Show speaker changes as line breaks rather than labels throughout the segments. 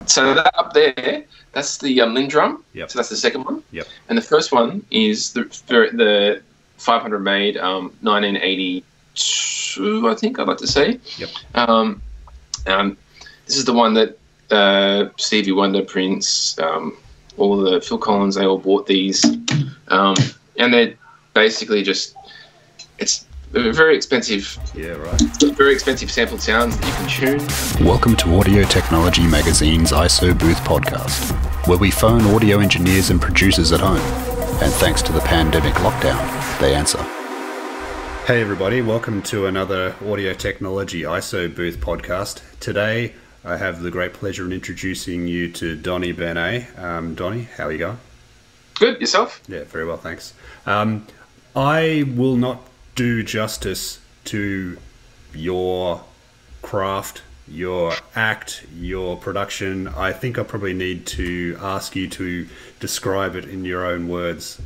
So that up there, that's the Linndrum.
Yep.
So that's the second one.
Yep.
And the first one is the 500 made 1982, I think I'd like to say.
Yep.
This is the one that Stevie Wonder, Prince, all the Phil Collins, they all bought these. And they're basically just, it's very expensive.
Yeah, right.
Very expensive sampled sounds that you can tune.
Welcome to Audio Technology Magazine's ISO Booth podcast, where we phone audio engineers and producers at home. And thanks to the pandemic lockdown, they answer.
Hey everybody, welcome to another Audio Technology ISO Booth podcast. Today, I have the great pleasure in introducing you to Donny Benét. Donny, how are you going?
Good, yourself?
Yeah, very well, thanks. I will not do justice to your craft, your act, your production. I think I probably need to ask you to describe it in your own words.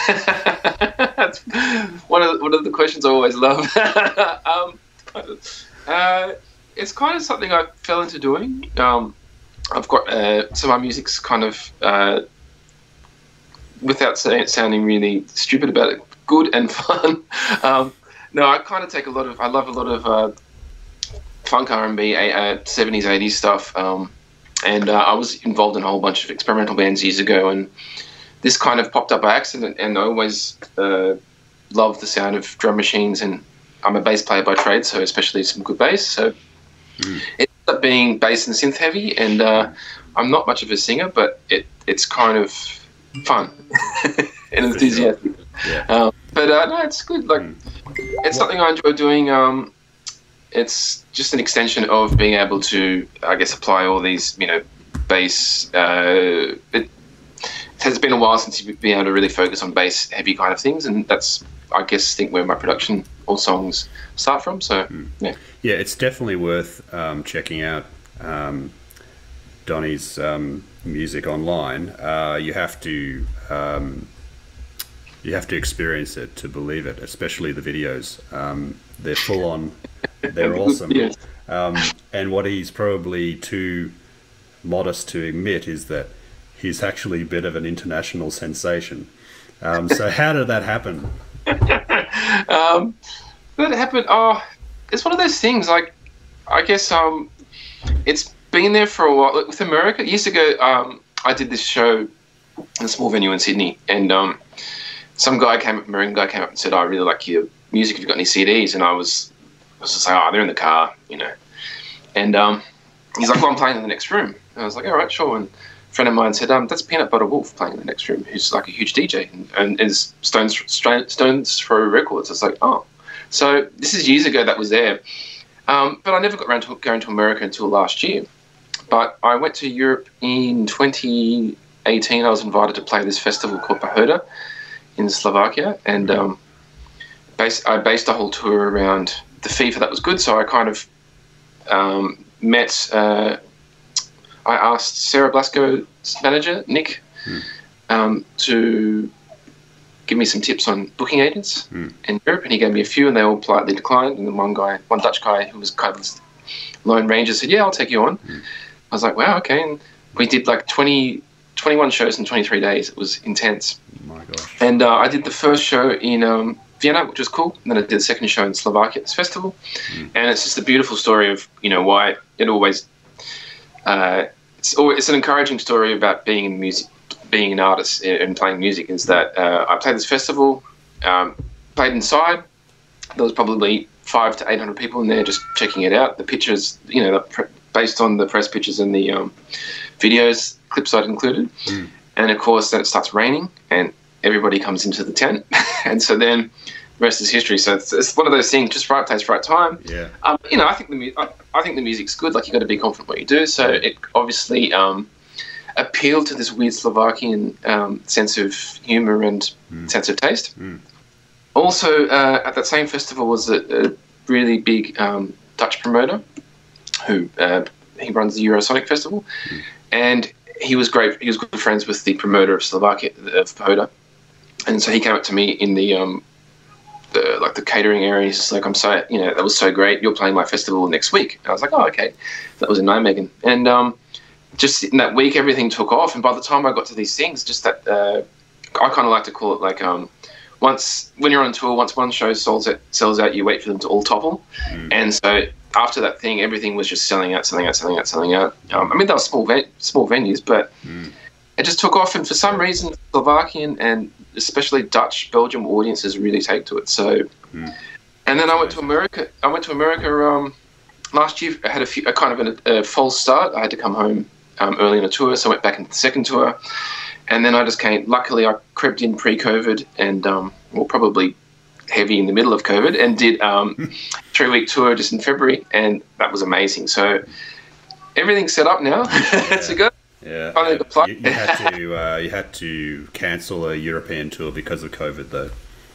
That's one of the questions I always love. It's kind of something I fell into doing. I've got some of my music's kind of, without sounding really stupid about it, good and fun. No, I kind of take I love a lot of funk R&B, 70s, 80s stuff. And I was involved in a whole bunch of experimental bands years ago, and this kind of popped up by accident, and I always loved the sound of drum machines, and I'm a bass player by trade, so especially some good bass. So it ended up being bass and synth heavy, and I'm not much of a singer, but it's kind of fun and enthusiastic.
Yeah.
But no, it's good. Like it's something I enjoy doing. It's just an extension of being able to, I guess, apply all these, bass. It has been a while since you've been able to really focus on bass heavy kind of things, and that's, I guess, where my production or songs start from. So yeah,
it's definitely worth checking out Donny's music online. You have to experience it to believe it, especially the videos. They're full on. They're awesome.
Yes.
And what he's probably too modest to admit is that he's actually a bit of an international sensation. So how did that happen?
That happened. Oh, it's one of those things. Like, I guess it's been there for a while. Like, with America, years ago, I did this show in a small venue in Sydney, and some American guy came up and said, "I really like your music. Have you got any CDs?" And I was just like, "Oh, they're in the car, And he's like, "Well, I'm playing in the next room." And I was like, "All right, sure." And a friend of mine said, "That's Peanut Butter Wolf playing in the next room, who's like a huge DJ and is Stones Throw Records." I was like, "Oh." So this is years ago that was there. But I never got around to going to America until last year. But I went to Europe in 2018. I was invited to play this festival called Pohoda in Slovakia. And I based the whole tour around the FIFA that was good. So I kind of met... I asked Sarah Blasco's manager, Nick, to give me some tips on booking agents in Europe, and he gave me a few, and they all politely declined. And then one Dutch guy who was kind of Lone Ranger said, "Yeah, I'll take you on." I was like, "Wow, okay." And we did like 21 shows in 23 days. It was intense.
Oh my gosh. And
I did the first show in Vienna, which was cool. And then I did the second show in Slovakia at this festival. And it's just a beautiful story of, why it always... it's an encouraging story about being in music, being an artist and playing music. Is that I played this festival, played inside. There was probably 500 to 800 people in there just checking it out. The pictures, based on the press pictures and the videos, clips I'd included. And of course, then it starts raining and everybody comes into the tent, and so then the rest is history. So it's one of those things, just right place, right time.
Yeah.
I think the music's good. Like, you got to be confident what you do. So it obviously appealed to this weird Slovakian sense of humor and sense of taste. Also, at that same festival was a really big Dutch promoter who he runs the Eurosonic Festival, and he was great. He was good friends with the promoter of Slovakia, of Pohoda, and so he came up to me in the catering area. He's just like, "I'm so, that was so great. You're playing my festival next week." And I was like, "Oh, okay." That was in Nijmegen, and just in that week, everything took off. And by the time I got to these things, just that I kind of like to call it like once when you're on tour, once one show sells out, you wait for them to all topple. And so after that thing, everything was just selling out. I mean, they were small venues, but it just took off. And for some reason, Slovakian and especially Dutch, Belgium audiences really take to it. So, and then I went to America. Last year. I had a kind of a false start. I had to come home early in a tour, so I went back into the second tour. And then I just came. Luckily, I crept in pre-COVID and, probably heavy in the middle of COVID, and did 3-week tour just in February, and that was amazing. So everything's set up now. To go.
Yeah. You had to cancel a European tour because of COVID, though.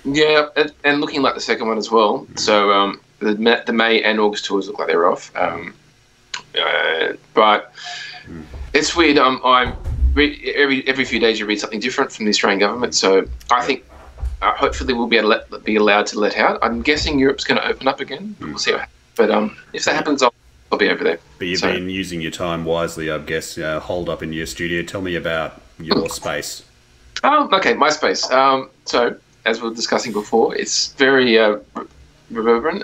Yeah, and looking like the second one as well. So the May and August tours look like they're off. But it's weird. Every few days you read something different from the Australian government. So I think hopefully we'll be allowed to let out. I'm guessing Europe's going to open up again. We'll see what happens. But if that happens, I'll be over there.
But you've been using your time wisely, I guess. Holed up in your studio. Tell me about your space.
Oh, okay, my space. So as we were discussing before, it's very reverberant.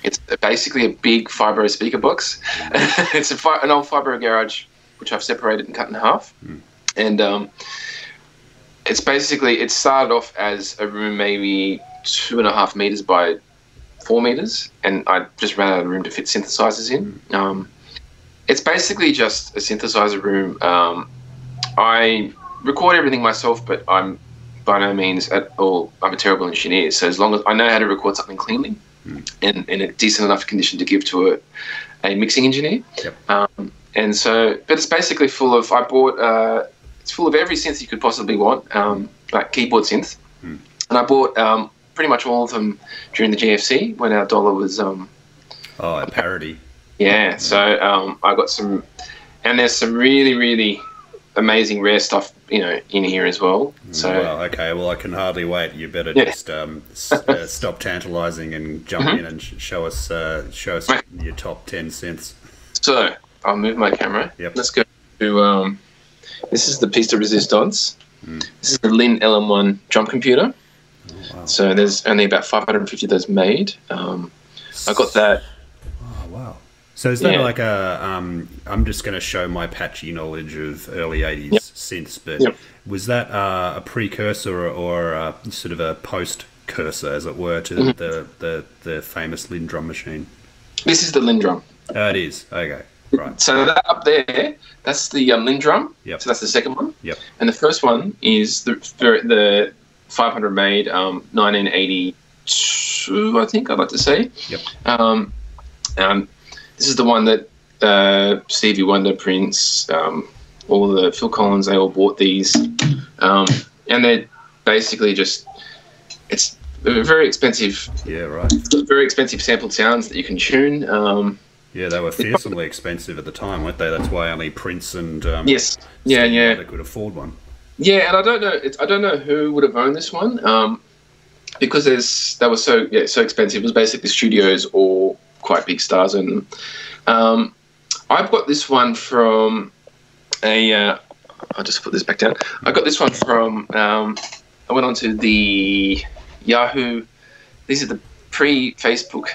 It's basically a big Fibro speaker box. It's an old Fibro garage, which I've separated and cut in half. And it started off as a room maybe 2.5 meters by 4 meters, and I just ran out of room to fit synthesizers in. It's basically just a synthesizer room. I record everything myself, but I'm by no means at all, I'm a terrible engineer. So as long as I know how to record something cleanly and in a decent enough condition to give to a mixing engineer. And so, but it's basically full of, it's full of every synth you could possibly want, like keyboard synth. And I bought pretty much all of them during the GFC when our dollar was...
a parity.
Yeah, so I got some, and there's some really, really amazing rare stuff, in here as well. So
okay, well I can hardly wait. You better just stop tantalizing and jump in and show us your top 10 synths.
So I'll move my camera. Let's go to this is the piece de resistance. This is the Linn LM1 drum computer. So there's only about 550 of those made. I got that.
Oh wow! So is that like a? I'm just going to show my patchy knowledge of early '80s synths, but was that a precursor or sort of a post-cursor, as it were, to the famous Linndrum machine?
This is the Linndrum.
Oh, it is. Okay, right.
So that up there, that's the Linndrum. So that's the second one. And the first one is the 500 made 1982, I think I'd like to say. This is the one that Stevie Wonder, Prince, all the Phil Collins, they all bought these, and they're basically just, it's very expensive. Very expensive sampled sounds that you can tune.
They were fearsomely expensive at the time, weren't they? That's why only Prince and
Stevie
Wonder could afford one.
Yeah, and I don't know who would have owned this one, because they were so expensive. It was basically studios or quite big stars owned them. I've got this one from I'll just put this back down. I got this one from I went onto the Yahoo. These are the pre-Facebook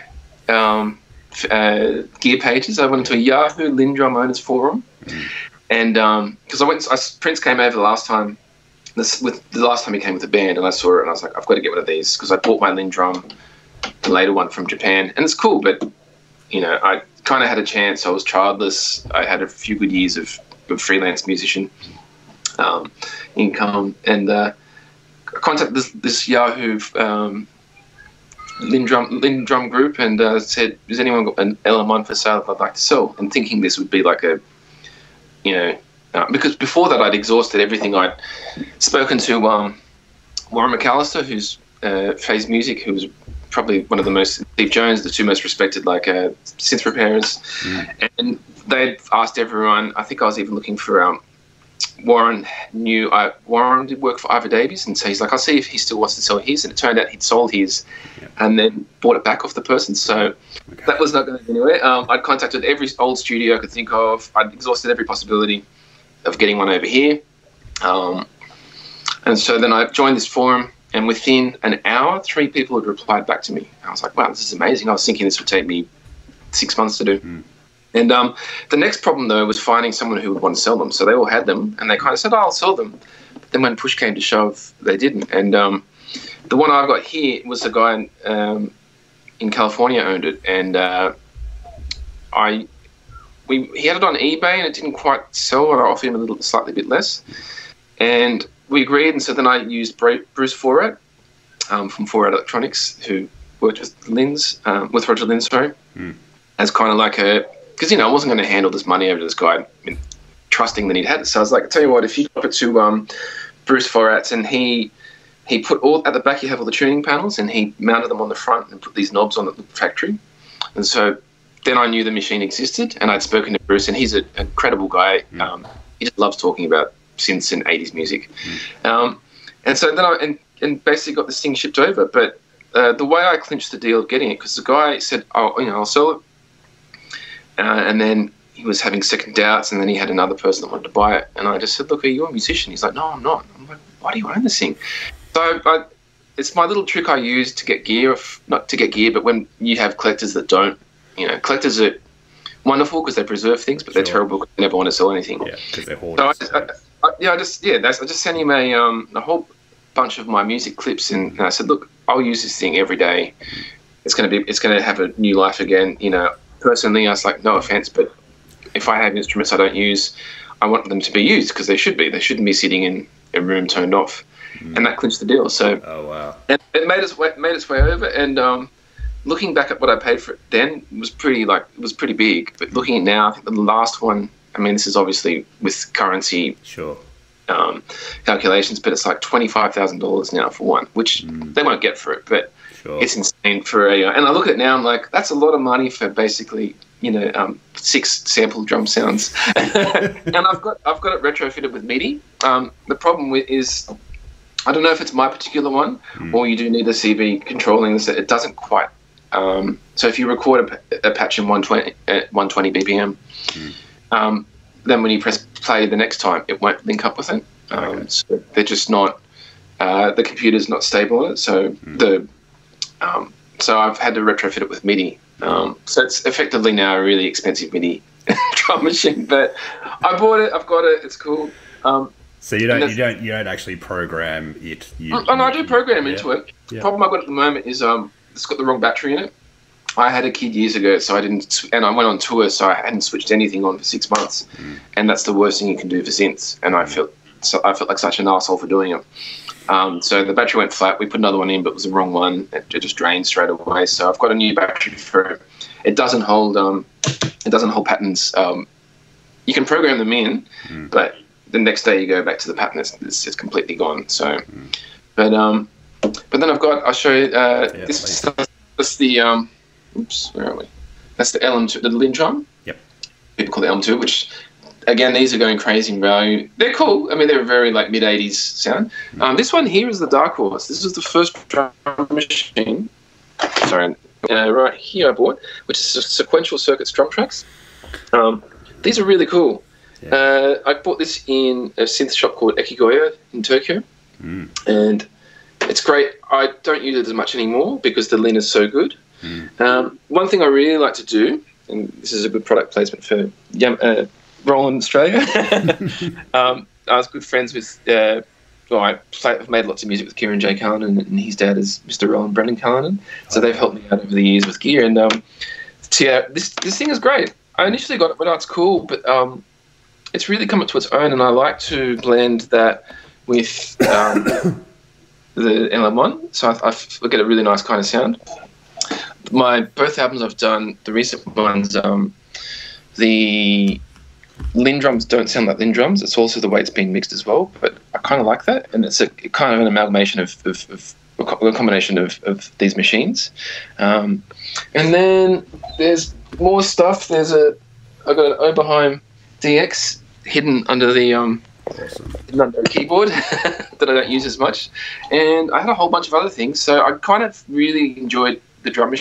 gear pages. I went into a Yahoo Linndrum owners forum. And because Prince came over the last time he came with the band, and I saw it, and I was like, I've got to get one of these, because I bought my Linndrum, the later one from Japan, and it's cool, but I kind of had a chance. I was childless. I had a few good years of freelance musician income, and I contacted this Yahoo Linndrum group and said, "Has anyone got an LM1 for sale that I'd like to sell?" And thinking this would be like a because before that I'd exhausted everything. I'd spoken to Warren McAllister, who's Phase Music, who was probably one of the most, Steve Jones, the two most respected synth repairers, and they'd asked everyone. I think I was even looking for Warren did work for Ivor Davies, and so he's like, I'll see if he still wants to sell his. And it turned out he'd sold his and then bought it back off the person. So that was not going anywhere. I'd contacted every old studio I could think of. I'd exhausted every possibility of getting one over here. And so then I joined this forum, and within an hour, 3 people had replied back to me. I was like, wow, this is amazing. I was thinking this would take me 6 months to do. And the next problem, though, was finding someone who would want to sell them. So they all had them, and they kind of said, I'll sell them. But then when push came to shove, they didn't. And the one I've got here was a guy in California owned it. And he had it on eBay, and it didn't quite sell. I offered him slightly bit less. And we agreed, and so then I used Bruce Forat from Forat Electronics, who worked with Roger Linz, sorry, as kind of like because, I wasn't going to handle this money over to this guy, trusting that he'd had it. So I was like, I tell you what, if you drop it to Bruce Forat's, and he put at the back you have all the tuning panels, and he mounted them on the front and put these knobs on the factory. And so then I knew the machine existed, and I'd spoken to Bruce, and he's an incredible guy. He just loves talking about synths and 80s music. And so then I basically got this thing shipped over. But the way I clinched the deal of getting it, because the guy said, I'll sell it. And then he was having second doubts, and then he had another person that wanted to buy it. And I just said, look, are you a musician? He's like, no, I'm not. I'm like, why do you own this thing? So it's my little trick I use to get gear, not to get gear, but when you have collectors that don't, collectors are wonderful because they preserve things, but they're terrible because they never want to sell anything. Yeah, because they're hoarders. So I just sent him a whole bunch of my music clips, and I said, look, I'll use this thing every day. It's going to have a new life again, Personally, I was like, no offense, but if I have instruments I don't use, I want them to be used because they should be. They shouldn't be sitting in a room turned off. And that clinched the deal. So,
oh wow!
And it made its way over. And looking back at what I paid for it then, it was pretty big. But looking at now, I think the last one. I mean, this is obviously with currency calculations, but it's like $25,000 now for one, which they won't get for it, but. It's insane for and I look at it now, I'm like, that's a lot of money for basically, 6 sample drum sounds. And I've got it retrofitted with MIDI. The problem is, I don't know if it's my particular one or you do need the CV controlling this. It doesn't quite. So if you record a patch in 120 BPM, then when you press play the next time, it won't link up with it. So they're just not, the computer's not stable on it. So so I've had to retrofit it with MIDI. So it's effectively now a really expensive MIDI drum machine. But I bought it. I've got it. It's cool.
So you don't actually program it.
I do program into it. The problem I've got at the moment is it's got the wrong battery in it. I had a kid years ago, so I didn't, and I went on tour, so I hadn't switched anything on for 6 months, and that's the worst thing you can do for synths. And I felt like such an asshole for doing it. So the battery went flat. We put another one in, but it was the wrong one. It just drained straight away. So I've got a new battery for it. It doesn't hold patterns. You can program them in, but the next day you go back to the pattern, it's completely gone. So, but then I'll show you. That's the oops, where are we? That's the LM2, the Linndrum.
Yep.
People call it LM2, which. Again, these are going crazy in value. They're cool. I mean, they're very like mid-80s sound. This one here is the Dark Horse. This is the first drum machine. Sorry, right here I bought, which is sequential circuits drum tracks. These are really cool. I bought this in a synth shop called Ekigoya in Tokyo, and it's great. I don't use it as much anymore because the Lin is so good. One thing I really like to do, and this is a good product placement for Roland Australia. I was good friends with. I've made lots of music with Kieran J. Callanan, and his dad is Mr. Roland Brennan Callanan. So they've helped me out over the years with gear, and this thing is great. I initially got it, but it's cool, but it's really come up to its own, and I like to blend that with the LM1, so I get a really nice kind of sound. Both albums I've done, the recent ones, the Linndrums don't sound like Linndrums. It's also the way it's being mixed as well, but I kind of like that, and it's a kind of an amalgamation of a combination of these machines. And then there's more stuff. I got an Oberheim DX hidden under the
Awesome.
Another keyboard that I don't use as much, and I had a whole bunch of other things. So I kind of really enjoyed the drum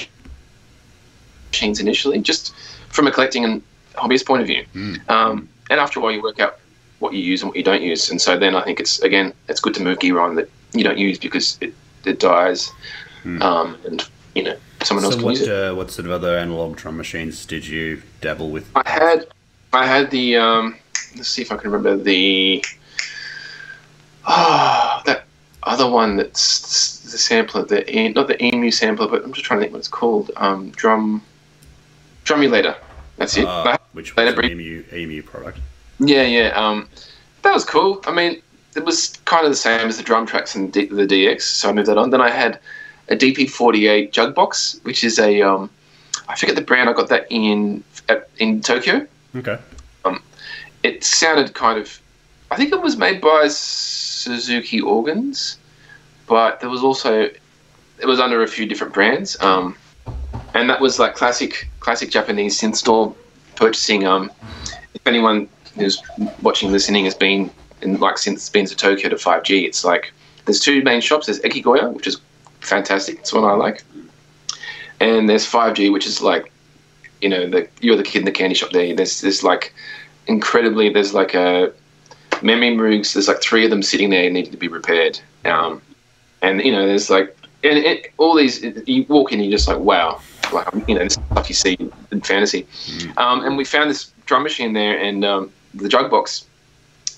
machines initially, just from a collecting and hobbyist point of view. And after a while, you work out what you use and what you don't use, and so then I think it's good to move gear on that you don't use because it dies, and someone else can use it.
What sort of other analog drum machines did you dabble with?
I had the let's see if I can remember that other one that's the sampler, not the EMU sampler, but I'm just trying to think what it's called. Drumulator. That's it.
Which was an EMU product.
Yeah. That was cool. I mean, it was kind of the same as the drum tracks and the DX, so I moved that on. Then I had a DP48 jug box, which is I forget the brand. I got that in Tokyo.
Okay.
It sounded kind of, I think it was made by Suzuki Organs, but it was under a few different brands. And that was like classic Japanese synth store purchasing. If anyone who's watching, listening has been since been to Tokyo to 5G, it's like there's two main shops. There's Ekigoya, which is fantastic. It's one I like, and there's 5G, which is like, you're the kid in the candy shop there. There's like incredibly, there's like a memory moogs. There's like 3 of them sitting there needing to be repaired. And there's like all these. You walk in, you're just like, wow, like this stuff you see in fantasy. And we found this drum machine there, and the jug box,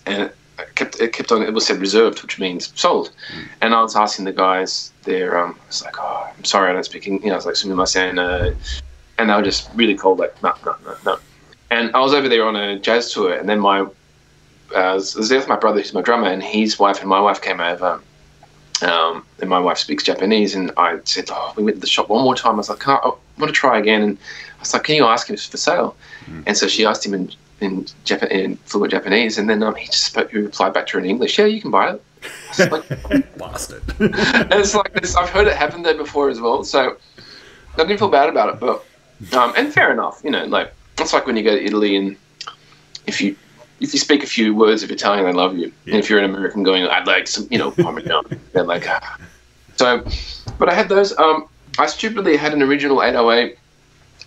and it kept on. It was said reserved, which means sold. And I was asking the guys there. I was like, oh, I'm sorry, I don't speak. I was like, sumimasen. And they were just really cold, like, no. And I was over there on a jazz tour, and then I was there with my brother, who's my drummer, and his wife and my wife came over. And my wife speaks Japanese, and I said, we went to the shop one more time. I was like, I want to try again. And I was like, can you ask him if it's for sale? And so she asked him in fluent Japanese, and then he replied back to her in English, yeah, you can buy it. I was like,
bastard.
And it's like this, I've heard it happen there before as well, so I didn't feel bad about it, but and fair enough, like it's like when you go to Italy, and if you speak a few words of Italian, they love you. Yeah. And if you're an American going, I'd like some, Parmesan, they're like, So, but I had those. I stupidly had an original 808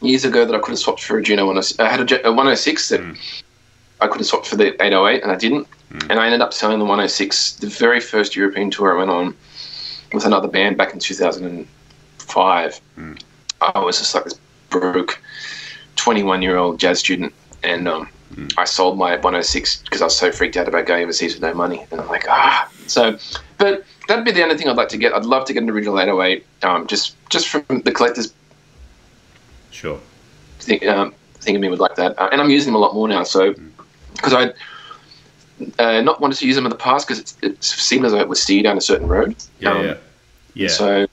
years ago that I could have swapped for a Juno 106. I had a 106 that I could have swapped for the 808, and I didn't. And I ended up selling the 106 the very first European tour I went on with another band back in 2005. I was just like this broke 21-year-old jazz student, and I sold my 106 because I was so freaked out about going overseas with no money. And I'm like, So, but that'd be the only thing I'd like to get. I'd love to get an original 808, just from the collector's thing of me would like that. And I'm using them a lot more now, so because I not wanted to use them in the past because it seemed as though it would steer you down a certain road.
Yeah.
So,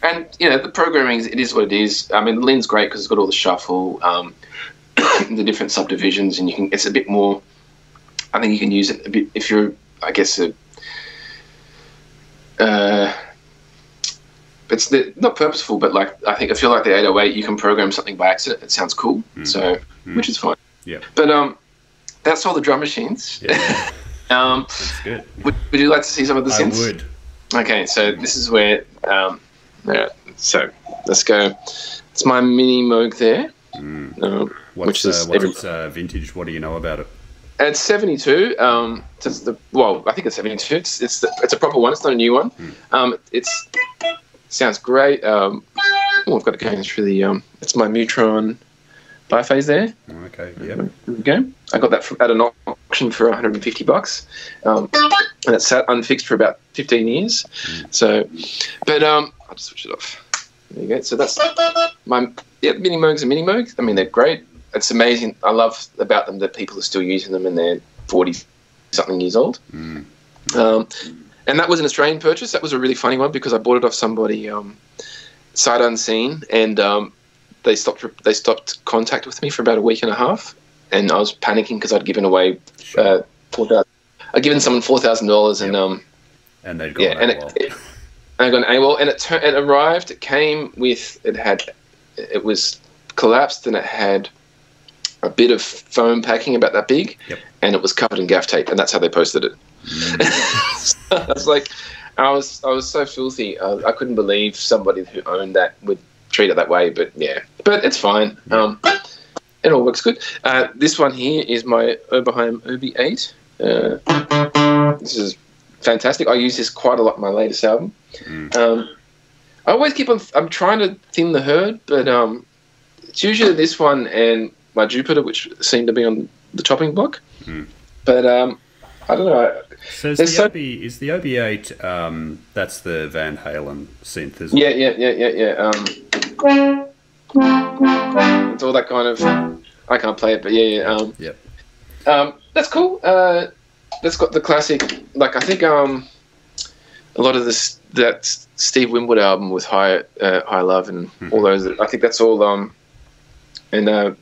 and the programming it is what it is. I mean, Lin's great because it's got all the shuffle, the different subdivisions, and it's a bit more. I think you can use it a bit if you're, I guess, it's not purposeful, but like I feel like the 808 you can program something by accident. It sounds cool, which is fine.
Yeah.
But that's all the drum machines.
Yeah. That's good.
Would you like to see some of the synths?
I would.
Okay, so this is where. So let's go. It's my mini Moog there.
What's vintage? What do you know about it?
It's 72. I think it's 72. It's a proper one. It's not a new one. It sounds great. I've got it going through the. It's my Mutron biphase there.
Okay. Yeah.
There we go. I got that at an auction for $150, and it sat unfixed for about 15 years. So, but I'll just switch it off. There you go. So that's my mini Moogs and mini Moogs. I mean, they're great. It's amazing. I love about them that people are still using them and they're 40-something years old. And that was an Australian purchase. That was a really funny one because I bought it off somebody sight unseen, and they stopped contact with me for about a week and a half, and I was panicking because I'd given away $4,000. I'd given someone $4,000, and
they'd gone
and I got an AWOL, and it arrived. It came with it was collapsed, and it had a bit of foam packing about that big, and it was covered in gaff tape, and that's how they posted it. So I was like, I was so filthy. I couldn't believe somebody who owned that would treat it that way. But yeah, but it's fine. It all works good. This one here is my Oberheim OB8. This is fantastic. I use this quite a lot in my latest album. I always keep on. I'm trying to thin the herd, but it's usually this one and my Jupiter, which seem to be on the chopping block. But I don't know.
So is the OB8? That's the Van Halen synth, isn't
it? Yeah. It's all that kind of. I can't play it, but yeah. That's cool. That's got the classic. Like I think a lot of that Steve Winwood album with High Love and all those. I think that's all. And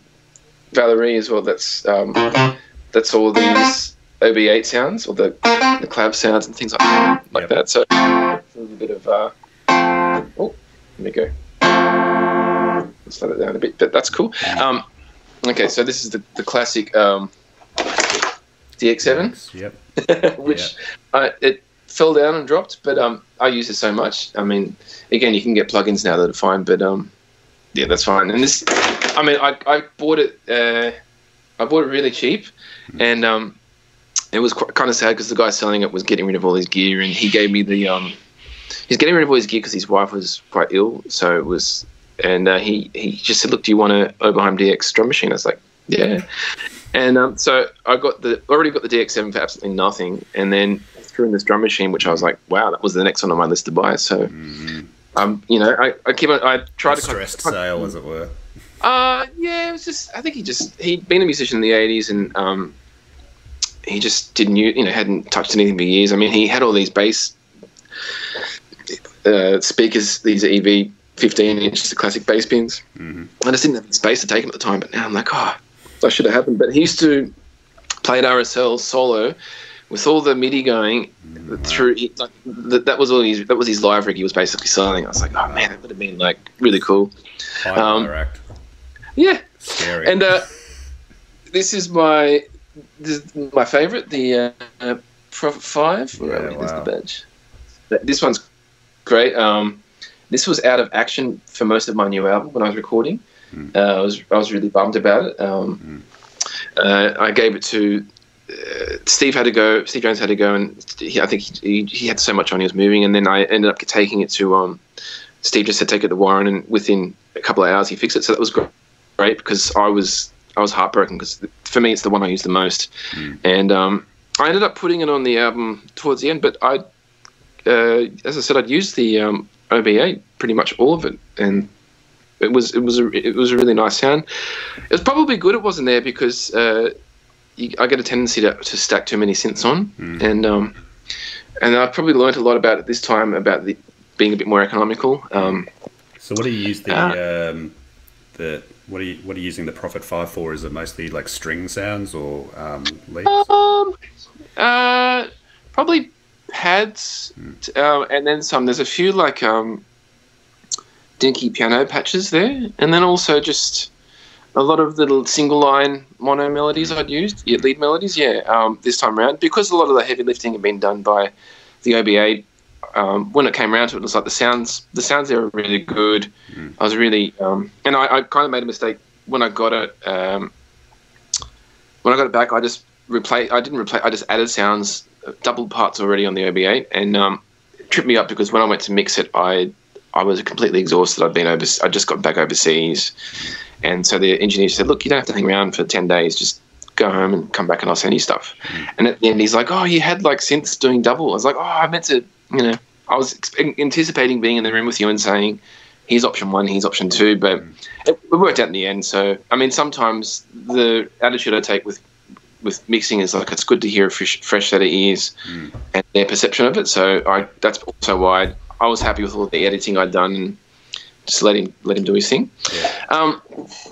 Valerie as well. That's all these OB8 sounds or the clav sounds and things like that. So a little bit of. Oh, let me go. Let's slow it down a bit, but that's cool. Okay, so this is the classic DX7.
Yep.
Which it fell down and dropped, but I use it so much. I mean, again, you can get plugins now that are fine, but yeah, that's fine. And this, I mean, I bought it. I bought it really cheap, and it was kind of sad because the guy selling it was getting rid of all his gear, and he gave me the he's getting rid of all his gear because his wife was quite ill, so it was. And he just said, "Look, do you want an Oberheim DX drum machine?" I was like, "Yeah." And so I already got the DX7 for absolutely nothing, and then threw in this drum machine, which I was like, "Wow, that was the next one on my list to buy." So, you know, I tried to
stressed sale, as it were.
Yeah, it was just. I think he'd been a musician in the '80s, and he just didn't, hadn't touched anything for years. I mean, he had all these bass speakers, these EV 15-inch, the classic bass bins. I just didn't have the space to take them at the time, but now I'm like, I should have had them. But he used to play at RSL solo with all the MIDI going through. That was his live rig he was basically selling. I was like, oh man, that would have been like really cool. Yeah,
scary.
And this is my favorite, the Prophet 5. There's the badge. This one's great. This was out of action for most of my new album when I was recording. I was really bummed about it. I gave it to Steve Jones had to go, and I think he had so much on, he was moving, and then I ended up taking it to Steve just said take it to Warren, and within a couple of hours he fixed it. So that was great because I was heartbroken because for me it's the one I use the most. And I ended up putting it on the album towards the end, but as I said, I'd used the OB8 pretty much all of it, and it was a really nice sound. It was probably good it wasn't there because I get a tendency to stack too many synths on, and I probably learnt a lot about it this time about being a bit more economical.
So what do you use what are you using the Prophet 5 for? Is it mostly like string sounds or leads?
Probably pads, and then some. There's a few like dinky piano patches there, and then also just a lot of little single line mono melodies I'd used, lead melodies. This time around, because a lot of the heavy lifting had been done by the OB8. When it came around to it, it was like the sounds there were really good. I was really, and I kind of made a mistake when I got it. When I got it back, I just I just added sounds, double parts already on the OB8, and it tripped me up because when I went to mix it, I was completely exhausted. I just got back overseas, and so the engineer said, "Look, you don't have to hang around for 10 days. Just go home and come back, and I'll send you stuff." And at the end, he's like, "Oh, you had like synths doing double." I was like, "Oh, I meant to." I was anticipating being in the room with you and saying, here's option 1, here's option 2, but it worked out in the end. So, I mean, sometimes the attitude I take with mixing is like, it's good to hear a fresh set of ears and their perception of it. So that's also why I was happy with all the editing I'd done and just let him do his thing. Yeah.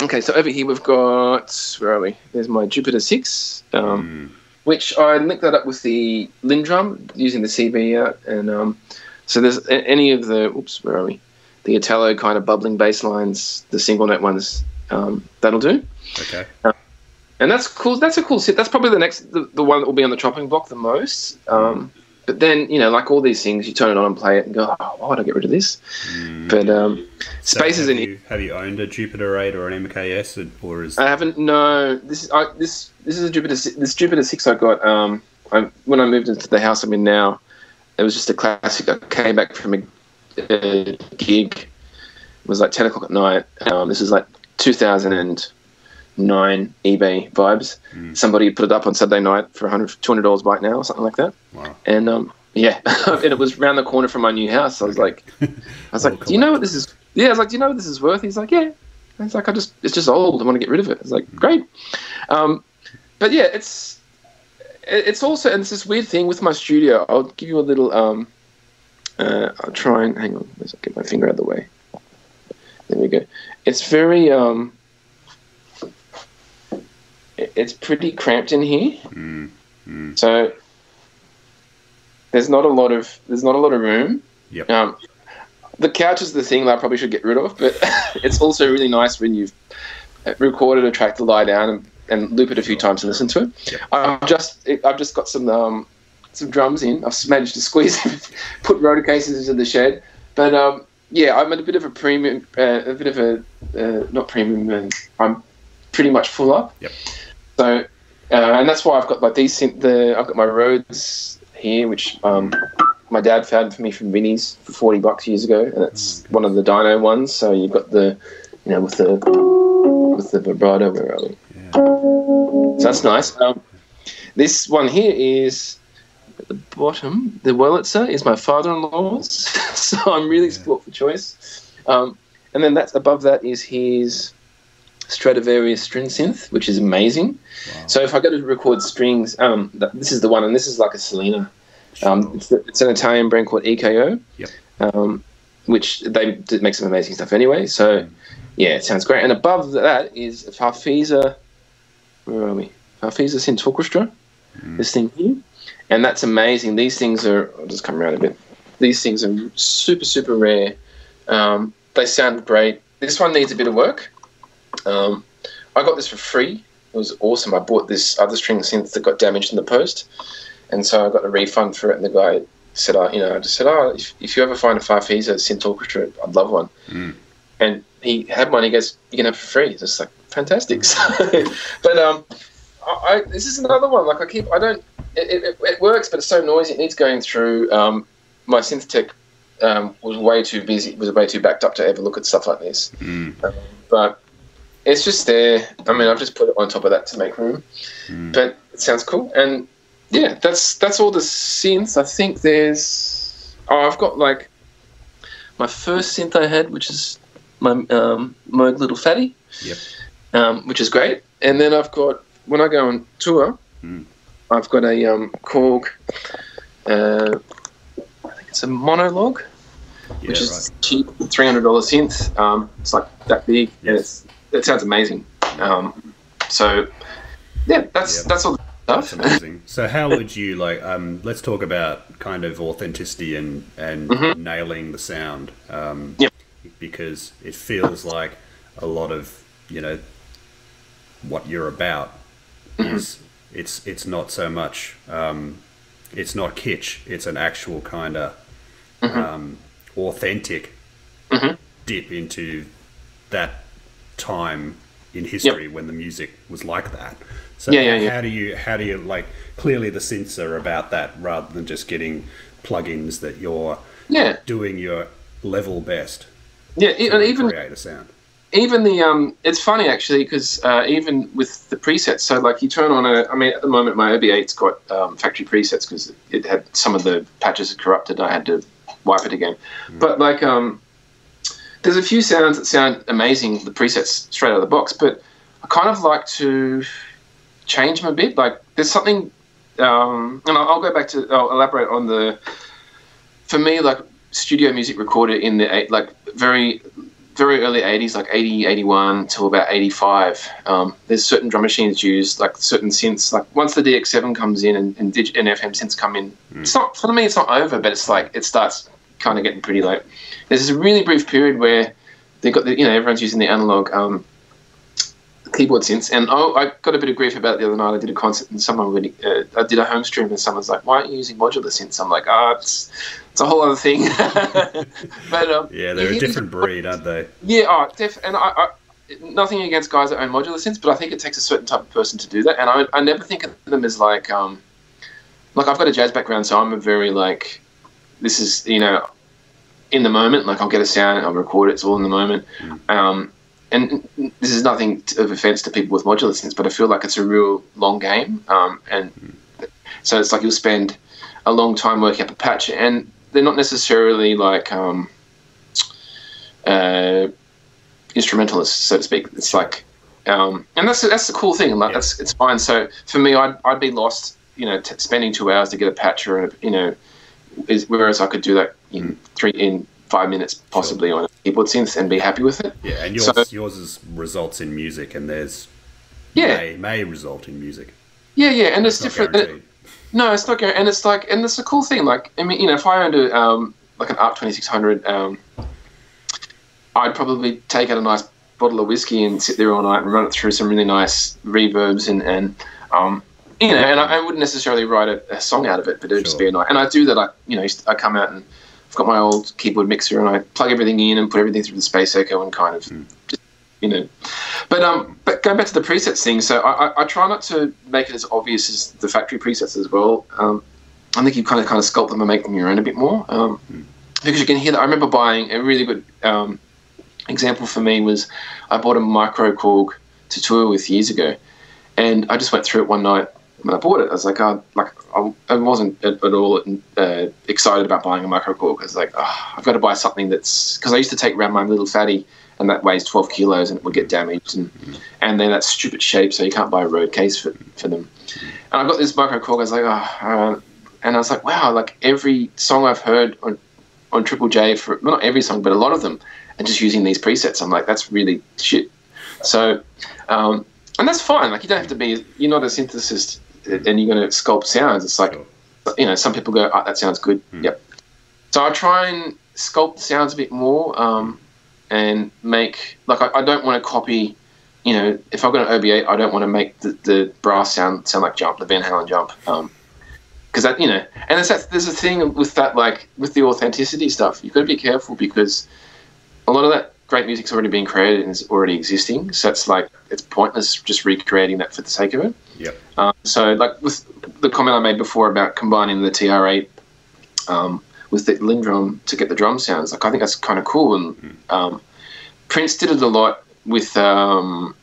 Okay, so over here we've got, where are we? There's my Jupiter 6. Which I linked that up with the Linndrum using the CB out, and so there's any of the where are we? The Italo kind of bubbling bass lines, the single note ones, that'll do.
Okay.
And that's cool. That's a cool synth. That's probably the one that will be on the chopping block the most. But then, like all these things, you turn it on and play it and go, oh, why would I get rid of this? But spaces
have you owned a Jupiter 8 or an MKS, or is
I haven't? No, this is a Jupiter. This Jupiter 6 I got. When I moved into the house I'm in now, it was just a classic. I came back from a gig. It was like 10 o'clock at night. This is like 2009 eBay vibes. Somebody put it up on Saturday night for $200 bike now or something like that.
Wow.
And and it was round the corner from my new house. I was like, do you know what this is? Yeah, I was like, do you know what this is worth? He's like, yeah. And it's like, it's just old. I want to get rid of it. It's like, great. But yeah, it's also, and it's this weird thing with my studio. I'll give you a little, I'll try and, hang on, let's get my finger out of the way. There we go. It's very, it's pretty cramped in here. So there's not a lot of room.
Yep.
The couch is the thing that I probably should get rid of, but it's also really nice when you've recorded a track to lie down and loop it a few times and listen to it.
Yep.
I've just got some drums in. I've managed to squeeze put rotor cases into the shed, but I'm at a bit of a premium, not premium. I'm pretty much full up.
Yep.
So, and that's why I've got like these. I've got my Rhodes here, which my dad found for me from Vinnie's for $40 years ago, and it's one of the dyno ones. So you've got the, with the vibrato. Where are we?
Yeah.
So that's nice. This one here is at the bottom. The Wurlitzer is my father-in-law's, so I'm really sport for choice. And then that's above that is his Stradivarius string synth, which is amazing.
Wow.
So if I go to record strings, this is the one, and this is like a Selena.
Sure.
It's an Italian brand called EKO,
Yep.
which they make some amazing stuff anyway. So yeah, it sounds great. And above that is a Farfisa. Where are we? Farfisa Synth Orchestra. This thing here, and that's amazing. These things are. I'll just come around a bit. These things are super, super rare. They sound great. This one needs a bit of work. I got this for free. It was awesome. I bought this other string synth that got damaged in the post, and so I got a refund for it. And the guy said, I just said, if you ever find a Farfisa Synth Orchestra, I'd love one. And he had one. He goes, you can have it for free. It's just like fantastic. But this is another one. Like it works, but it's so noisy. It needs going through. My synth tech was way too busy. Was way too backed up to ever look at stuff like this. But it's just there. I mean, I've just put it on top of that to make room. But it sounds cool. And yeah, that's all the synths. I think there's. I've got like my first synth I had, which is my Moog Little Fatty.
Yep.
Which is great. And then I've got, when I go on tour, I've got a Korg, I think it's a monologue, which is cheap, $300 synth. It's like that big, and it sounds amazing. So yeah, that's all the stuff.
That's amazing. So how would you let's talk about kind of authenticity and nailing the sound, because it feels like a lot of what you're about is it's not so much it's not kitsch, it's an actual kind of authentic dip into that time in history when the music was like that. So how do you like, clearly the synths are about that rather than just getting plugins that you're doing your level best to even create a sound.
Even the it's funny actually, because even with the presets, so like you turn on at the moment my OB8's got factory presets because it had some of the patches had corrupted. I had to wipe it again. But like there's a few sounds that sound amazing, the presets straight out of the box, but I kind of like to change them a bit. Like there's something, and I'll elaborate on for me, like studio music recorded in the very early 80s, like 80, 81 till about 85. There's certain drum machines used, like certain synths. Like once the DX7 comes in and FM synths come in, it's not, for me, it's not over, but it's like it starts kind of getting pretty late. There's this really brief period where they got everyone's using the analog keyboard synths. And I got a bit of grief about it the other night. I did a concert and someone really, I did a home stream and someone's like, "Why aren't you using modular synths?" I'm like, it's a whole other thing. But
yeah, they're a different breed, aren't they?
Yeah, and I nothing against guys that own modular synths, but I think it takes a certain type of person to do that. And I never think of them as like I've got a jazz background, so I'm a very like, this is, you know, in the moment. Like I'll get a sound, I'll record it. It's all in the moment. And this is nothing of offense to people with modular synths, but I feel like it's a real long game. And so it's like you'll spend a long time working up a patch, and they're not necessarily like instrumentalists, so to speak. It's like, and that's the cool thing. Like it's fine. So for me, I'd be lost, you know, spending 2 hours to get a patch, or you know, whereas I could do that in 5 minutes possibly on a keyboard synth and be happy with it.
Yeah, and yours results in music, and theirs may result in music.
Yeah, and it's different. No, it's not guaranteed. And it's like, and it's a cool thing. Like, I mean, you know, if I owned like an ARP 2600, I'd probably take out a nice bottle of whiskey and sit there all night and run it through some really nice reverbs and you know, and I wouldn't necessarily write a song out of it, but it'd just be a night. And I do that. I come out and I've got my old keyboard mixer and I plug everything in and put everything through the Space Echo and kind of just, you know. But going back to the presets thing, so I try not to make it as obvious as the factory presets as well. I think you kind of sculpt them and make them your own a bit more, because you can hear that. I remember buying a really good example for me was I bought a Microkorg to tour with years ago, and I just went through it one night when I bought it. I was like, I wasn't at all excited about buying a Microkorg. I was like, I've got to buy something that's, because I used to take around my little fatty, and that weighs 12 kilos and it would get damaged, and they're that stupid shape, so you can't buy a road case for them. And I got this Microkorg. I was like, and I was like, wow, like every song I've heard on Triple J, well, not every song, but a lot of them, and just using these presets. I'm like, that's really shit. So, and that's fine. Like, you don't have to be, you're not a synthesist and you're going to sculpt sounds. It's like, you know, some people go, that sounds good. Yep. So I try and sculpt the sounds a bit more, and make, like, I don't want to copy, you know, if I've got an OB8, I don't want to make the brass sound like Jump, the Van Halen Jump. Because that, you know, and there's a thing with that, like, with the authenticity stuff, you've got to be careful, because a lot of that great music's already being created and is already existing. So it's like, it's pointless just recreating that for the sake of it.
Yep.
So, like, with the comment I made before about combining the TR8 with the Linndrum to get the drum sounds, like, I think that's kind of cool. And Prince did it a lot with, not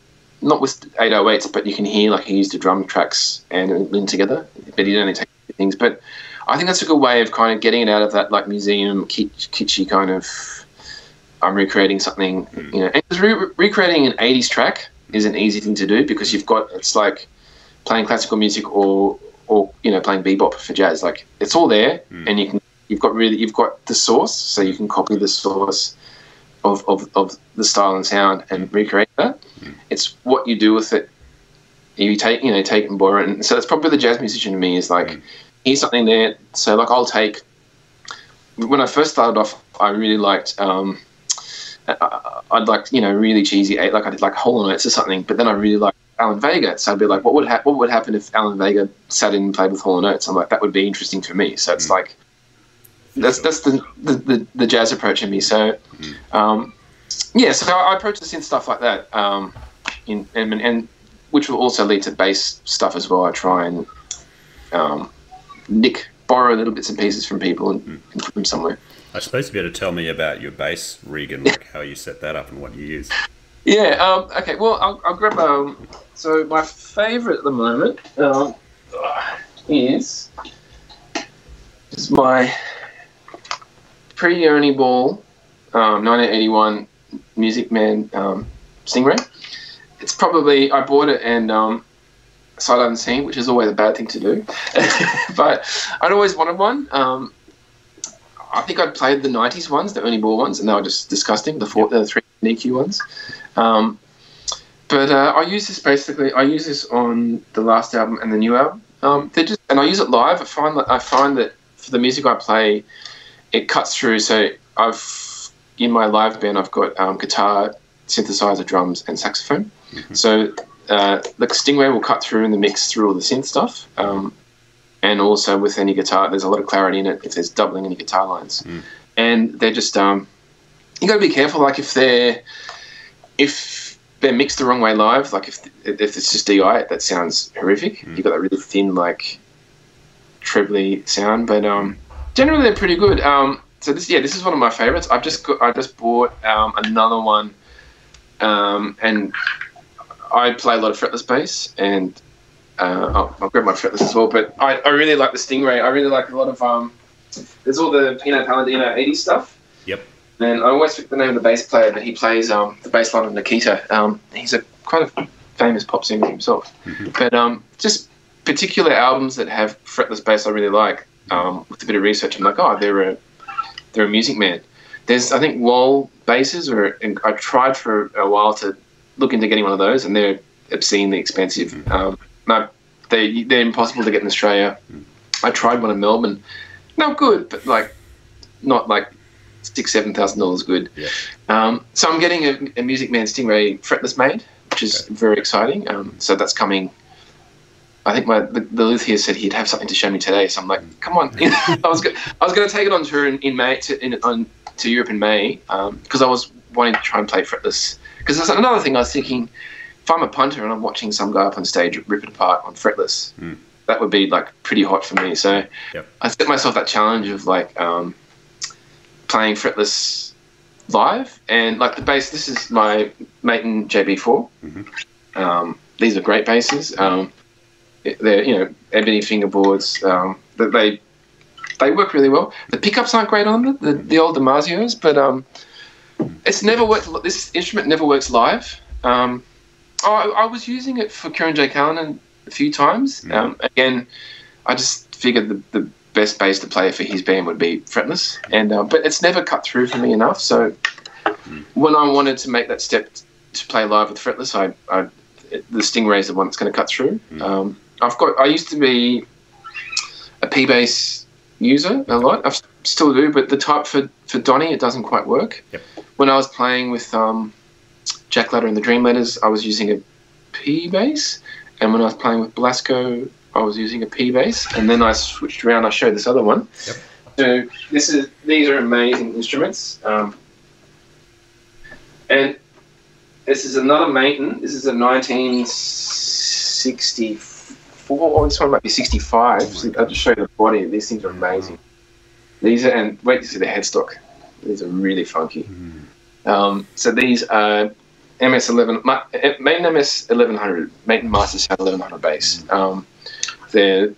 with 808s, but you can hear, like, he used the drum tracks and Lynn together, but he'd only take things. But I think that's a good way of kind of getting it out of that, like, museum kitschy kind of, I'm recreating something, you know. And recreating an 80s track is an easy thing to do, because it's like playing classical music or you know, playing bebop for jazz. Like, it's all there, and you've got the source, so you can copy the source of the style and sound and recreate that. It's what you do with it. You take it and borrow it. And so that's probably the jazz musician in me, is like, here's something there. So, like, I'll take, when I first started off, I really liked, I'd like, you know, really cheesy, like I did like Hall & Oates or something, but then I really liked Alan Vega. So I'd be like, what would happen if Alan Vega sat in and played with Hall & Oates? I'm like, that would be interesting for me. So it's like, that's the jazz approach in me. So, yeah, so I approach the synth stuff like that, and which will also lead to bass stuff as well. I try and borrow little bits and pieces from people and put them somewhere.
I suppose you've got to tell me about your bass rig and, like, how you set that up and what you use.
Yeah, okay, well, I'll grab, so my favourite at the moment is my pre-Ernie Ball 1981 Music Man Stingray. It's probably, I bought it and sight unseen, which is always a bad thing to do, but I'd always wanted one. I think I'd played the 90s ones, the Ernie Ball ones, and they were just disgusting, the 3 EQ ones. But I use this on the last album and the new album. And I use it live. I find that for the music I play, it cuts through. So in my live band, I've got guitar, synthesizer, drums, and saxophone. So the Stingray will cut through in the mix through all the synth stuff, and also with any guitar, there's a lot of clarity in it if there's doubling any guitar lines, and they're just you got to be careful. Like if they're mixed the wrong way live, like if it's just DI, that sounds horrific. You've got that really thin, like trebly sound, but generally they're pretty good. So this is one of my favorites. I just bought another one, and I play a lot of fretless bass, and I'll grab my fretless as well. But I really like the Stingray. I really like a lot of there's all the Pino Palladino 80s stuff.
Yep.
And I always forget the name of the bass player, but he plays the bass line of Nikita. He's quite a famous pop singer himself. But just particular albums that have fretless bass I really like. With a bit of research, I'm like, oh, they're a Music Man. There's, I think, wall basses, and I tried for a while to look into getting one of those, and they're obscenely expensive. They're impossible to get in Australia. I tried one in Melbourne. No good, but not like $6,000-7,000 good. Yeah. So I'm getting a Music Man Stingray fretless made, which is very exciting. So that's coming. I think the luthier said he'd have something to show me today. So I'm like, come on. I was going to take it on tour in May to Europe in May because I was wanting to try and play fretless. Because that's another thing I was thinking. If I'm a punter and I'm watching some guy up on stage rip it apart on fretless, that would be like pretty hot for me. So I set myself that challenge of like playing fretless live, and like the bass. This is my Maton JB4. These are great basses. They're ebony fingerboards. They work really well. The pickups aren't great on them, the old Damasio's, but it's never worked. This instrument never works live. I was using it for Kieran J. Callanan a few times. Again, I just figured the best bass to play for his band would be fretless, and but it's never cut through for me enough. So when I wanted to make that step to play live with fretless, the Stingray is the one that's going to cut through. I used to be a P bass user a lot. I still do, but the type for Donny, it doesn't quite work. When I was playing with Jack Ladder and the Dream Letters, I was using a P bass, and when I was playing with Blasco, I was using a P bass, and then I switched around. I showed this other one. So these are amazing instruments, and this is another Maton. This is a 1964. This one might be 65. So I'll just show you the body. These things are amazing. These are, and wait to see the headstock. These are really funky. So these are MS11, Maton MS1100, Maton Master Sound 1100 bass. They're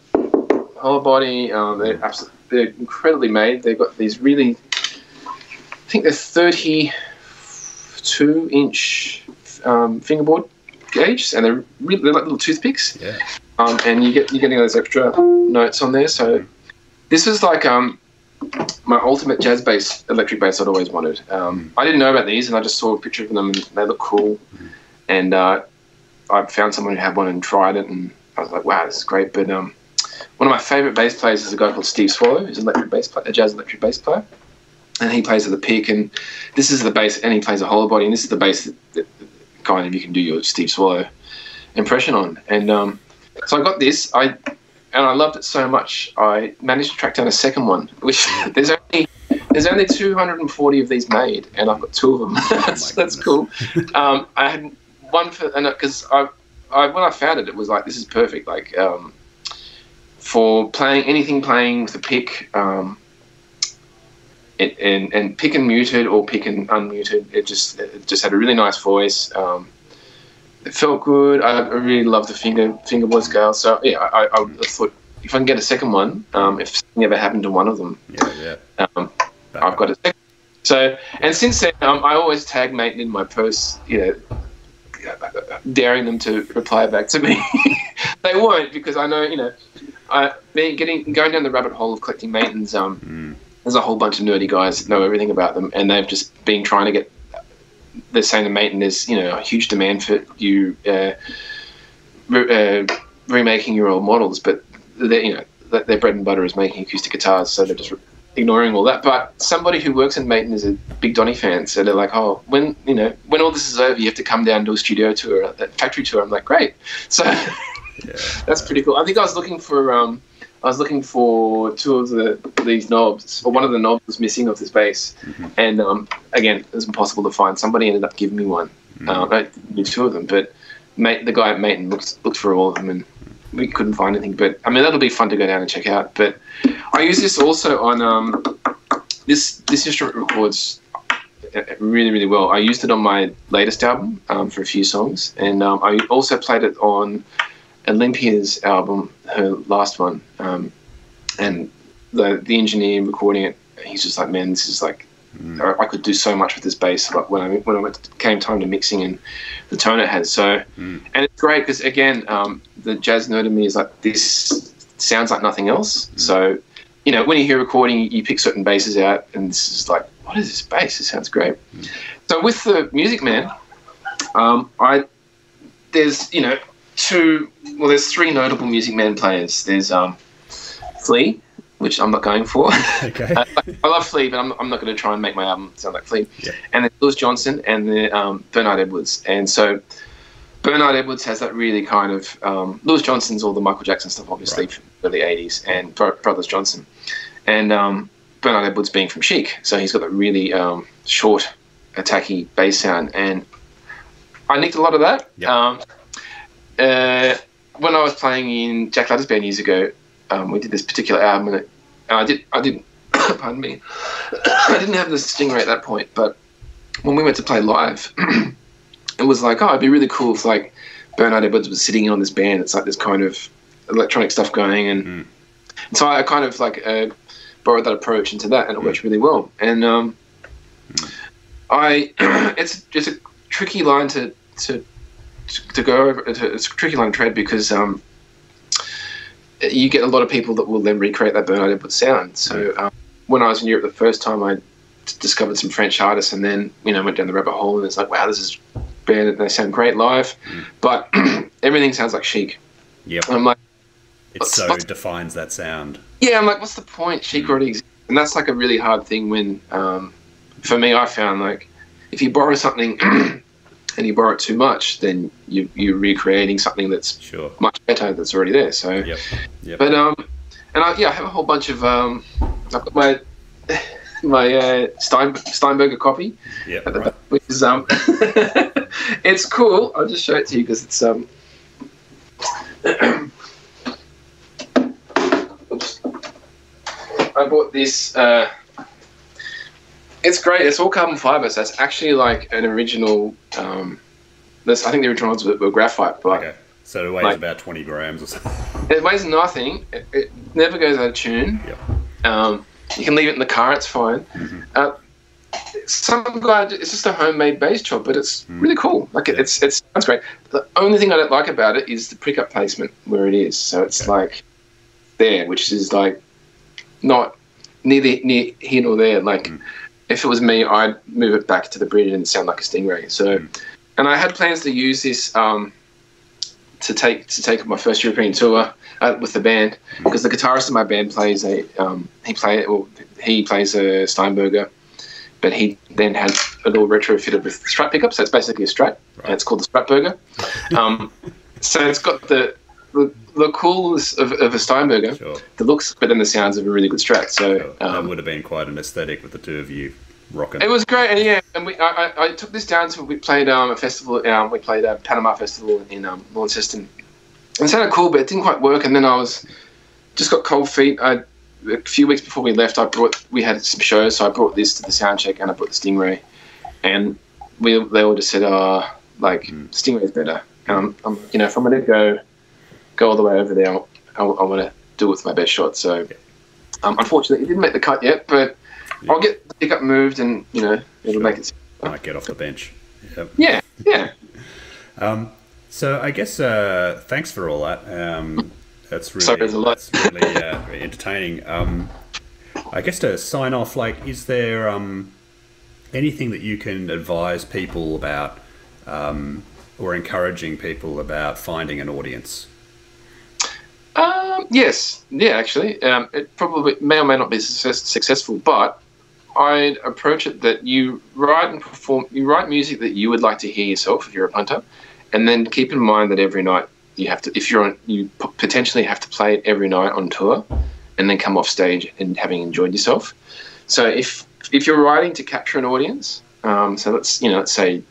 hollow body. They're incredibly made. They've got these really, I think they're 32-inch fingerboard gauge, and they're like little toothpicks. And you're getting those extra notes on there. So this was like my ultimate jazz bass, electric bass I'd always wanted. I didn't know about these, and I just saw a picture of them, and they look cool. And I found someone who had one and tried it, and I was like, wow, this is great. But one of my favourite bass players is a guy called Steve Swallow, who's a jazz electric bass player. And he plays at the pick, and this is the bass, and he plays a hollow body, and this is the bass that kind of you can do your Steve Swallow impression on. And so I got this, and I loved it so much, I managed to track down a second one, which there's only 240 of these made, and I've got 2 of them. That's cool. I had one because when I found it, it was like, this is perfect. Like for playing with a pick, and pick and muted or pick and unmuted, it just had a really nice voice. It felt good. I really love the fingerboard scale. So yeah, I thought if I can get a second one, if something ever happened to one of them, I've got a second. So, and since then, I always tag Maton in my posts, daring them to reply back to me. They won't, because I know, going down the rabbit hole of collecting Matons. There's a whole bunch of nerdy guys that know everything about them, and they've just been trying to get. They're saying to Maton, there's a huge demand for you remaking your old models, but their bread and butter is making acoustic guitars, so they're just ignoring all that. But somebody who works in Maiden is a big Donny fan, so they're like, "Oh, when all this is over, you have to come down and do a studio tour, a factory tour." I'm like, "Great!" So that's pretty cool. I think I was looking for two of these knobs, or one of the knobs was missing off this bass, and again, it was impossible to find. Somebody ended up giving me one. I knew two of them, but the guy at Maiden looked for all of them, and we couldn't find anything. But I mean, that'll be fun to go down and check out. But I use this also on this instrument records really, really well. I used it on my latest album for a few songs, and I also played it on Olympia's album, her last one, and the engineer recording it, he's just like, "Man, this is like, I could do so much with this bass." Like when came time to mixing and the tone it has. So, and it's great because again, the jazz nerd in me is like, this sounds like nothing else. So, when you hear recording, you pick certain basses out, and this is like, what is this bass? It sounds great. So with the Music Man, there's three notable Music Man players. There's Flea, which I'm not going for.
Okay.
I love Flea, but I'm not going to try and make my album sound like Flea. Yeah. And then Lewis Johnson and Bernard Edwards. And so Bernard Edwards has that really kind of Lewis Johnson's all the Michael Jackson stuff, obviously, from the early 80s, and Brothers Johnson. And Bernard Edwards being from Chic, so he's got that really short, attacky bass sound. And I nicked a lot of that. Yep. When I was playing in Jack Ladder's band years ago, we did this particular album, and I didn't pardon me, I didn't have the Stingray at that point, but when we went to play live, it was like, it'd be really cool if like Bernard Edwards was sitting in on this band. It's like this kind of electronic stuff going, and so I kind of like borrowed that approach into that, and it worked really well. And it's just a tricky line to go over. It's a tricky line to tread because you get a lot of people that will then recreate that Bernard Edwards sound. So when I was in Europe the first time, I discovered some French artists, and then went down the rabbit hole, and it's like, wow, this is band, and they sound great live, but everything sounds like Chic.
Yep.
And I'm like,
it so defines that sound.
Yeah, I'm like, what's the point? Chic already exists, and that's like a really hard thing when, for me, I found like if you borrow something and you borrow it too much, then you're recreating something that's much better that's already there. So,
yep.
But and I have a whole bunch of I've got my Steinberger copy.
Yeah,
right. Which is it's cool. I'll just show it to you because it's oops. I bought this. It's great. It's all carbon fiber, so it's actually like an original. I think the original ones were graphite, but
okay. So it weighs about 20 grams or something.
It weighs nothing. It never goes out of tune.
Yep.
You can leave it in the car; it's fine. Some guy, it's just a homemade bass chop, but it's really cool. Like it sounds great. The only thing I don't like about it is the pickup placement where it is. So it's like there, which is like not near here nor there. Like. If it was me, I'd move it back to the bridge and sound like a Stingray. So, and I had plans to use this to take my first European tour with the band, because the guitarist in my band plays he plays a Steinberger, but he then has a little retrofitted with Strat pickup. So it's basically a Strat, and it's called the Stratberger. So it's got the coolness of a Steinberger, the looks, but then the sounds of a really good Strat. So
that would have been quite an aesthetic with the two of you rocking.
It was great, and I took this down to we played a festival. We played a Panama Festival in Launceston. It sounded cool, but it didn't quite work. And then I just got cold feet. A few weeks before we left, we had some shows, so I brought this to the sound check, and I brought the Stingray, and they all just said, Stingray's better. If I'm going to go all the way over there, I want to do it with my best shot. So, unfortunately, it didn't make the cut yet, but I'll get the pickup moved, and it'll make it.
Might get off the bench.
Yep. Yeah.
So I guess thanks for all that. That's really entertaining. I guess to sign off, is there anything that you can advise people about, or encouraging people about finding an audience?
Yes, yeah, actually, it probably may or may not be successful, but I'd approach it that you write and perform. You write music that you would like to hear yourself if you're a punter, and then keep in mind that every night you have to, if you're on, you potentially have to play it every night on tour, and then come off stage and having enjoyed yourself. So if you're writing to capture an audience, so let's say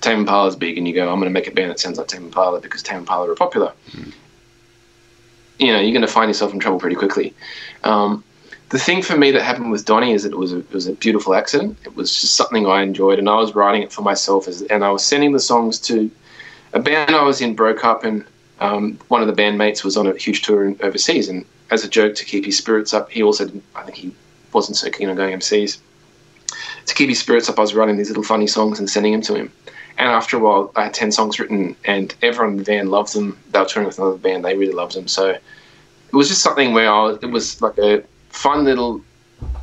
Tame Impala's big, and you go, I'm going to make a band that sounds like Tame Impala because Tame Impala are popular. You're going to find yourself in trouble pretty quickly. The thing for me that happened with Donny is that it was a beautiful accident. It was just something I enjoyed, and I was writing it for myself, and I was sending the songs to a band I was in, broke up, and one of the bandmates was on a huge tour overseas, and as a joke to keep his spirits up, he also I think he wasn't so keen on going overseas. To keep his spirits up, I was writing these little funny songs and sending them to him. And after a while, I had 10 songs written, and everyone in the band loved them. They were touring with another band; they really loved them. So it was just something where it was like a fun little.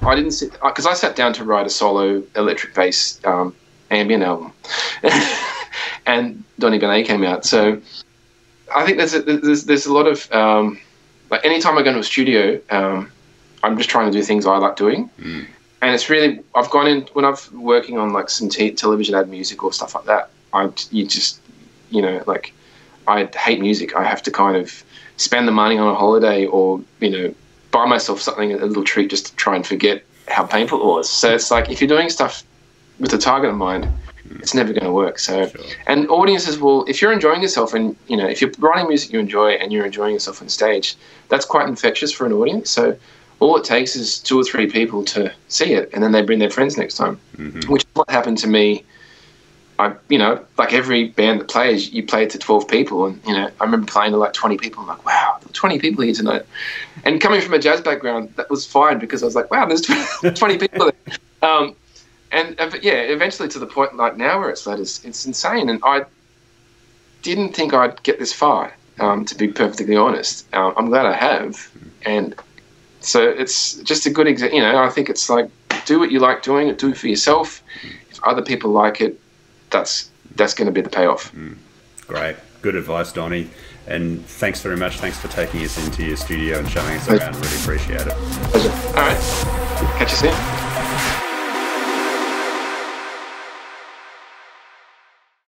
I didn't sit because I sat down to write a solo electric bass ambient album, and Donny Benét came out. So I think there's a lot of like anytime I go to a studio, I'm just trying to do things I like doing. And it's really, I've gone in, when I'm working on like some television ad music or stuff like that, I hate music. I have to kind of spend the money on a holiday or, buy myself something, a little treat just to try and forget how painful it was. So it's like, if you're doing stuff with a target in mind, it's never going to work. So, sure. And audiences will, if you're enjoying yourself and, if you're writing music you enjoy and you're enjoying yourself on stage, that's quite infectious for an audience. So all it takes is 2 or 3 people to see it, and then they bring their friends next time, which is what happened to me. Like every band that plays, you play it to 12 people, and, I remember playing to like 20 people. I'm like, wow, 20 people here tonight. And coming from a jazz background, that was fine because I was like, wow, there's 20 people there. But yeah, eventually to the point like now where it's insane. And I didn't think I'd get this far, to be perfectly honest. I'm glad I have. And so it's just a good example. I think it's like, do what you like doing, do it for yourself. If other people like it, that's going to be the payoff.
Great. Good advice, Donny. And thanks very much. Thanks for taking us into your studio and showing us around. Really appreciate it.
Pleasure. All right. Catch you soon.